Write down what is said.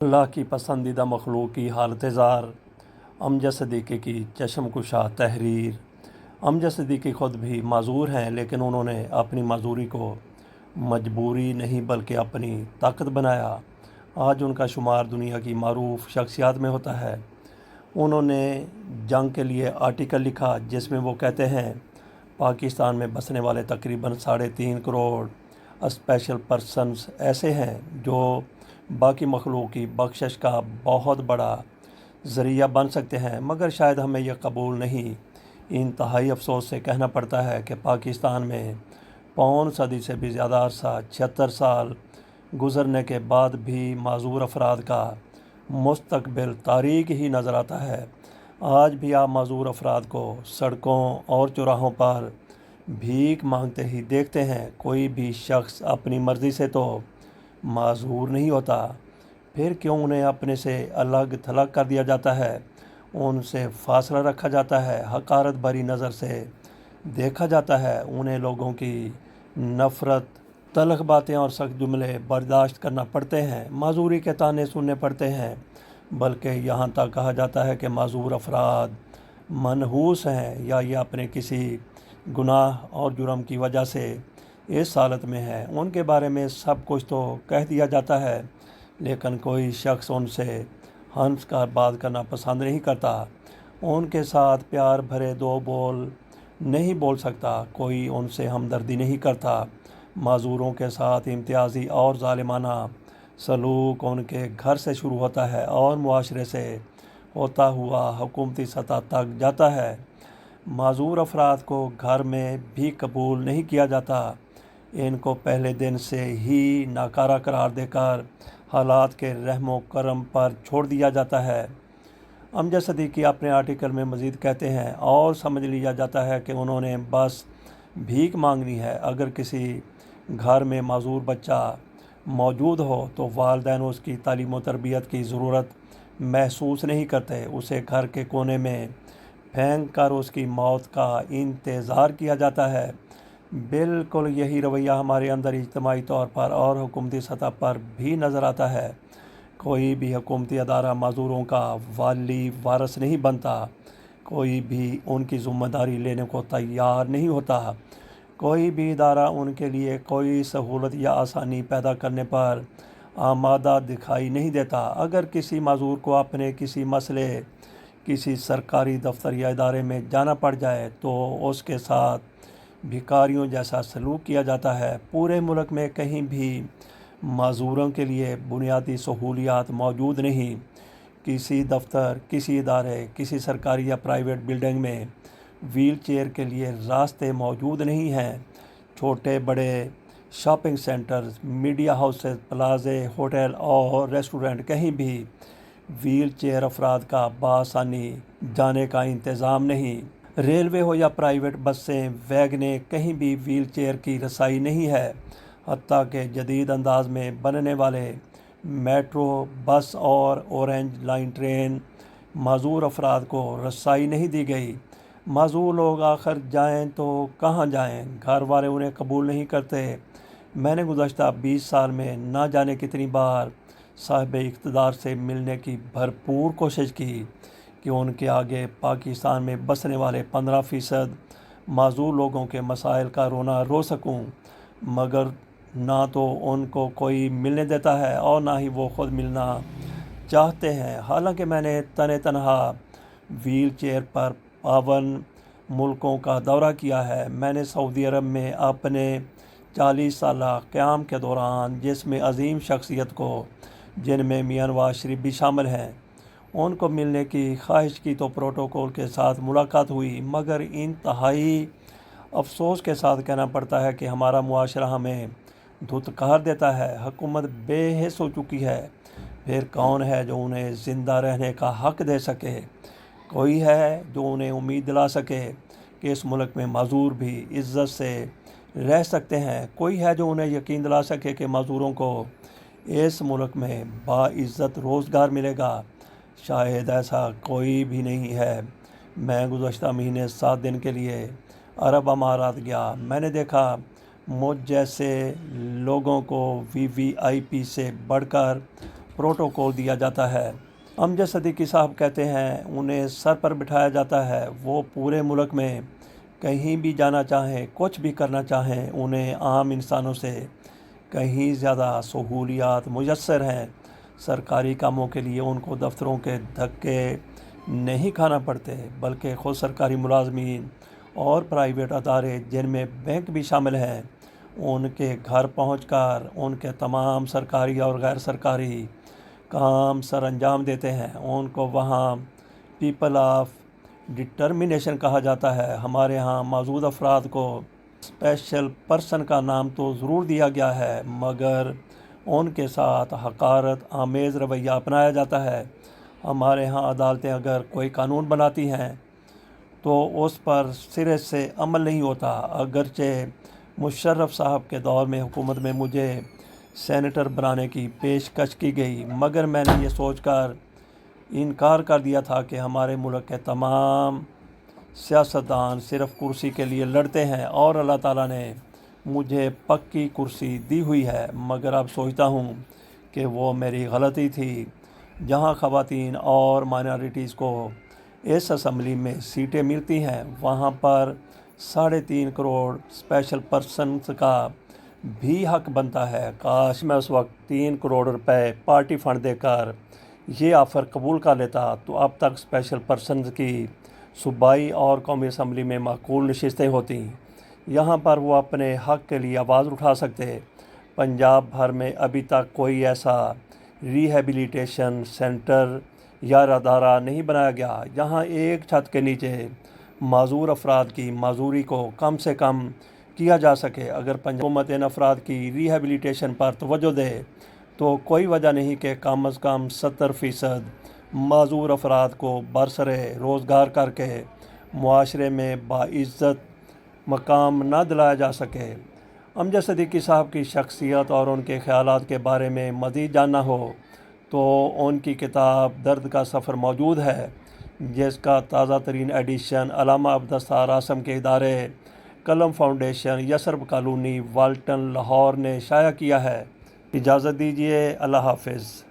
اللہ کی پسندیدہ مخلوق کی حالت زار امجد صدیقی کی چشم کشا تحریر۔ امجد صدیقی خود بھی معذور ہیں، لیکن انہوں نے اپنی معذوری کو مجبوری نہیں بلکہ اپنی طاقت بنایا۔ آج ان کا شمار دنیا کی معروف شخصیات میں ہوتا ہے۔ انہوں نے جنگ کے لیے آرٹیکل لکھا جس میں وہ کہتے ہیں، پاکستان میں بسنے والے تقریباً 3.5 کروڑ اسپیشل پرسنز ایسے ہیں جو باقی مخلوق کی بخشش کا بہت بڑا ذریعہ بن سکتے ہیں، مگر شاید ہمیں یہ قبول نہیں۔ انتہائی افسوس سے کہنا پڑتا ہے کہ پاکستان میں پون صدی سے بھی زیادہ عرصہ 76 سال گزرنے کے بعد بھی معذور افراد کا مستقبل تاریک ہی نظر آتا ہے۔ آج بھی آپ معذور افراد کو سڑکوں اور چوراہوں پر بھیک مانگتے ہی دیکھتے ہیں۔ کوئی بھی شخص اپنی مرضی سے تو معذور نہیں ہوتا، پھر کیوں انہیں اپنے سے الگ تھلگ کر دیا جاتا ہے، ان سے فاصلہ رکھا جاتا ہے، حقارت بھری نظر سے دیکھا جاتا ہے، انہیں لوگوں کی نفرت، تلخ باتیں اور سخت جملے برداشت کرنا پڑتے ہیں، معذوری کے طعنے سننے پڑتے ہیں، بلکہ یہاں تک کہا جاتا ہے کہ معذور افراد منحوس ہیں یا یہ اپنے کسی گناہ اور جرم کی وجہ سے اس حالت میں ہے۔ ان کے بارے میں سب کچھ تو کہہ دیا جاتا ہے، لیکن کوئی شخص ان سے ہنس کر بات کرنا پسند نہیں کرتا، ان کے ساتھ پیار بھرے دو بول نہیں بول سکتا، کوئی ان سے ہمدردی نہیں کرتا۔ معذوروں کے ساتھ امتیازی اور ظالمانہ سلوک ان کے گھر سے شروع ہوتا ہے اور معاشرے سے ہوتا ہوا حکومتی سطح تک جاتا ہے۔ معذور افراد کو گھر میں بھی قبول نہیں کیا جاتا، ان کو پہلے دن سے ہی ناکارہ قرار دے کر حالات کے رحم و کرم پر چھوڑ دیا جاتا ہے۔ امجد صدیقی اپنے آرٹیکل میں مزید کہتے ہیں، اور سمجھ لیا جاتا ہے کہ انہوں نے بس بھیک مانگنی ہے۔ اگر کسی گھر میں معذور بچہ موجود ہو تو والدین اس کی تعلیم و تربیت کی ضرورت محسوس نہیں کرتے، اسے گھر کے کونے میں پھینک کر اس کی موت کا انتظار کیا جاتا ہے۔ بالکل یہی رویہ ہمارے اندر اجتماعی طور پر اور حکومتی سطح پر بھی نظر آتا ہے۔ کوئی بھی حکومتی ادارہ معذوروں کا والی وارث نہیں بنتا، کوئی بھی ان کی ذمہ داری لینے کو تیار نہیں ہوتا، کوئی بھی ادارہ ان کے لیے کوئی سہولت یا آسانی پیدا کرنے پر آمادہ دکھائی نہیں دیتا۔ اگر کسی معذور کو اپنے کسی مسئلے کسی سرکاری دفتر یا ادارے میں جانا پڑ جائے تو اس کے ساتھ بھکاریوں جیسا سلوک کیا جاتا ہے۔ پورے ملک میں کہیں بھی معذوروں کے لیے بنیادی سہولیات موجود نہیں۔ کسی دفتر، کسی ادارے، کسی سرکاری یا پرائیویٹ بلڈنگ میں وہیل چیئر کے لیے راستے موجود نہیں ہیں۔ چھوٹے بڑے شاپنگ سینٹرز، میڈیا ہاؤسز، پلازے، ہوٹل اور ریسٹورنٹ، کہیں بھی وہیل چیئر افراد کا بآسانی جانے کا انتظام نہیں۔ ریلوے ہو یا پرائیویٹ بسیں، ویگنیں، کہیں بھی وہیل چیئر کی رسائی نہیں ہے۔ حتیٰ کہ جدید انداز میں بننے والے میٹرو، بس اور اورنج لائن ٹرین معذور افراد کو رسائی نہیں دی گئی۔ معذور لوگ آخر جائیں تو کہاں جائیں؟ گھر والے انہیں قبول نہیں کرتے۔ میں نے گزشتہ 20 سال میں نہ جانے کتنی بار صاحب اقتدار سے ملنے کی بھرپور کوشش کی کہ ان کے آگے پاکستان میں بسنے والے 15% معذور لوگوں کے مسائل کا رونا رو سکوں، مگر نہ تو ان کو کوئی ملنے دیتا ہے اور نہ ہی وہ خود ملنا چاہتے ہیں۔ حالانکہ میں نے تنہا وہیل چیئر پر پاون ملکوں کا دورہ کیا ہے۔ میں نے سعودی عرب میں اپنے 40 سالہ قیام کے دوران جس میں عظیم شخصیت کو، جن میں میاں نواز شریف بھی شامل ہیں، ان کو ملنے کی خواہش کی تو پروٹوکول کے ساتھ ملاقات ہوئی، مگر انتہائی افسوس کے ساتھ کہنا پڑتا ہے کہ ہمارا معاشرہ ہمیں دھتکار دیتا ہے۔ حکومت بے حس ہو چکی ہے، پھر کون ہے جو انہیں زندہ رہنے کا حق دے سکے؟ کوئی ہے جو انہیں امید دلا سکے کہ اس ملک میں معذور بھی عزت سے رہ سکتے ہیں؟ کوئی ہے جو انہیں یقین دلا سکے کہ معذوروں کو اس ملک میں باعزت روزگار ملے گا؟ شاید ایسا کوئی بھی نہیں ہے۔ میں گزشتہ مہینے 7 دن کے لیے عرب امارات گیا۔ میں نے دیکھا مجھ جیسے لوگوں کو وی وی آئی پی سے بڑھ کر پروٹوکول دیا جاتا ہے۔ امجد صدیقی صاحب کہتے ہیں انہیں سر پر بٹھایا جاتا ہے، وہ پورے ملک میں کہیں بھی جانا چاہیں، کچھ بھی کرنا چاہیں، انہیں عام انسانوں سے کہیں زیادہ سہولیات میسر ہیں۔ سرکاری کاموں کے لیے ان کو دفتروں کے دھکے نہیں کھانا پڑتے، بلکہ خود سرکاری ملازمین اور پرائیویٹ ادارے جن میں بینک بھی شامل ہیں ان کے گھر پہنچ کر ان کے تمام سرکاری اور غیر سرکاری کام سر انجام دیتے ہیں۔ ان کو وہاں پیپل آف ڈٹرمنیشن کہا جاتا ہے۔ ہمارے ہاں موجود افراد کو اسپیشل پرسن کا نام تو ضرور دیا گیا ہے، مگر ان کے ساتھ حقارت آمیز رویہ اپنایا جاتا ہے۔ ہمارے ہاں عدالتیں اگر کوئی قانون بناتی ہیں تو اس پر سرے سے عمل نہیں ہوتا۔ اگرچہ مشرف صاحب کے دور میں حکومت میں مجھے سینیٹر بنانے کی پیشکش کی گئی، مگر میں نے یہ سوچ کر انکار کر دیا تھا کہ ہمارے ملک کے تمام سیاستدان صرف کرسی کے لیے لڑتے ہیں اور اللہ تعالیٰ نے مجھے پکی کرسی دی ہوئی ہے، مگر اب سوچتا ہوں کہ وہ میری غلطی تھی۔ جہاں خواتین اور مائنارٹیز کو اس اسمبلی میں سیٹیں ملتی ہیں، وہاں پر 3.5 کروڑ اسپیشل پرسنز کا بھی حق بنتا ہے۔ کاش میں اس وقت 3 کروڑ روپے پارٹی فنڈ دے کر یہ آفر قبول کر لیتا تو اب تک اسپیشل پرسنز کی صوبائی اور قومی اسمبلی میں معقول نشستیں ہوتیں۔ یہاں پر وہ اپنے حق کے لیے آواز اٹھا سکتے۔ پنجاب بھر میں ابھی تک کوئی ایسا ریہیبلیٹیشن سینٹر یا ادارہ نہیں بنایا گیا جہاں ایک چھت کے نیچے معذور افراد کی معذوری کو کم سے کم کیا جا سکے۔ اگر پنجاب حکومت ان افراد کی ریہیبلیٹیشن پر توجہ دے تو کوئی وجہ نہیں کہ کم از کم 70% معذور افراد کو برسر روزگار کر کے معاشرے میں باعزت مقام نہ دلایا جا سکے۔ امجد صدیقی صاحب کی شخصیت اور ان کے خیالات کے بارے میں مزید جاننا ہو تو ان کی کتاب درد کا سفر موجود ہے، جس کا تازہ ترین ایڈیشن علامہ عبدالستار اعظم کے ادارے قلم foundation, Yathrib colony, Walton, Lahore نے شائع کیا ہے۔ اجازت دیجیے، اللہ حافظ۔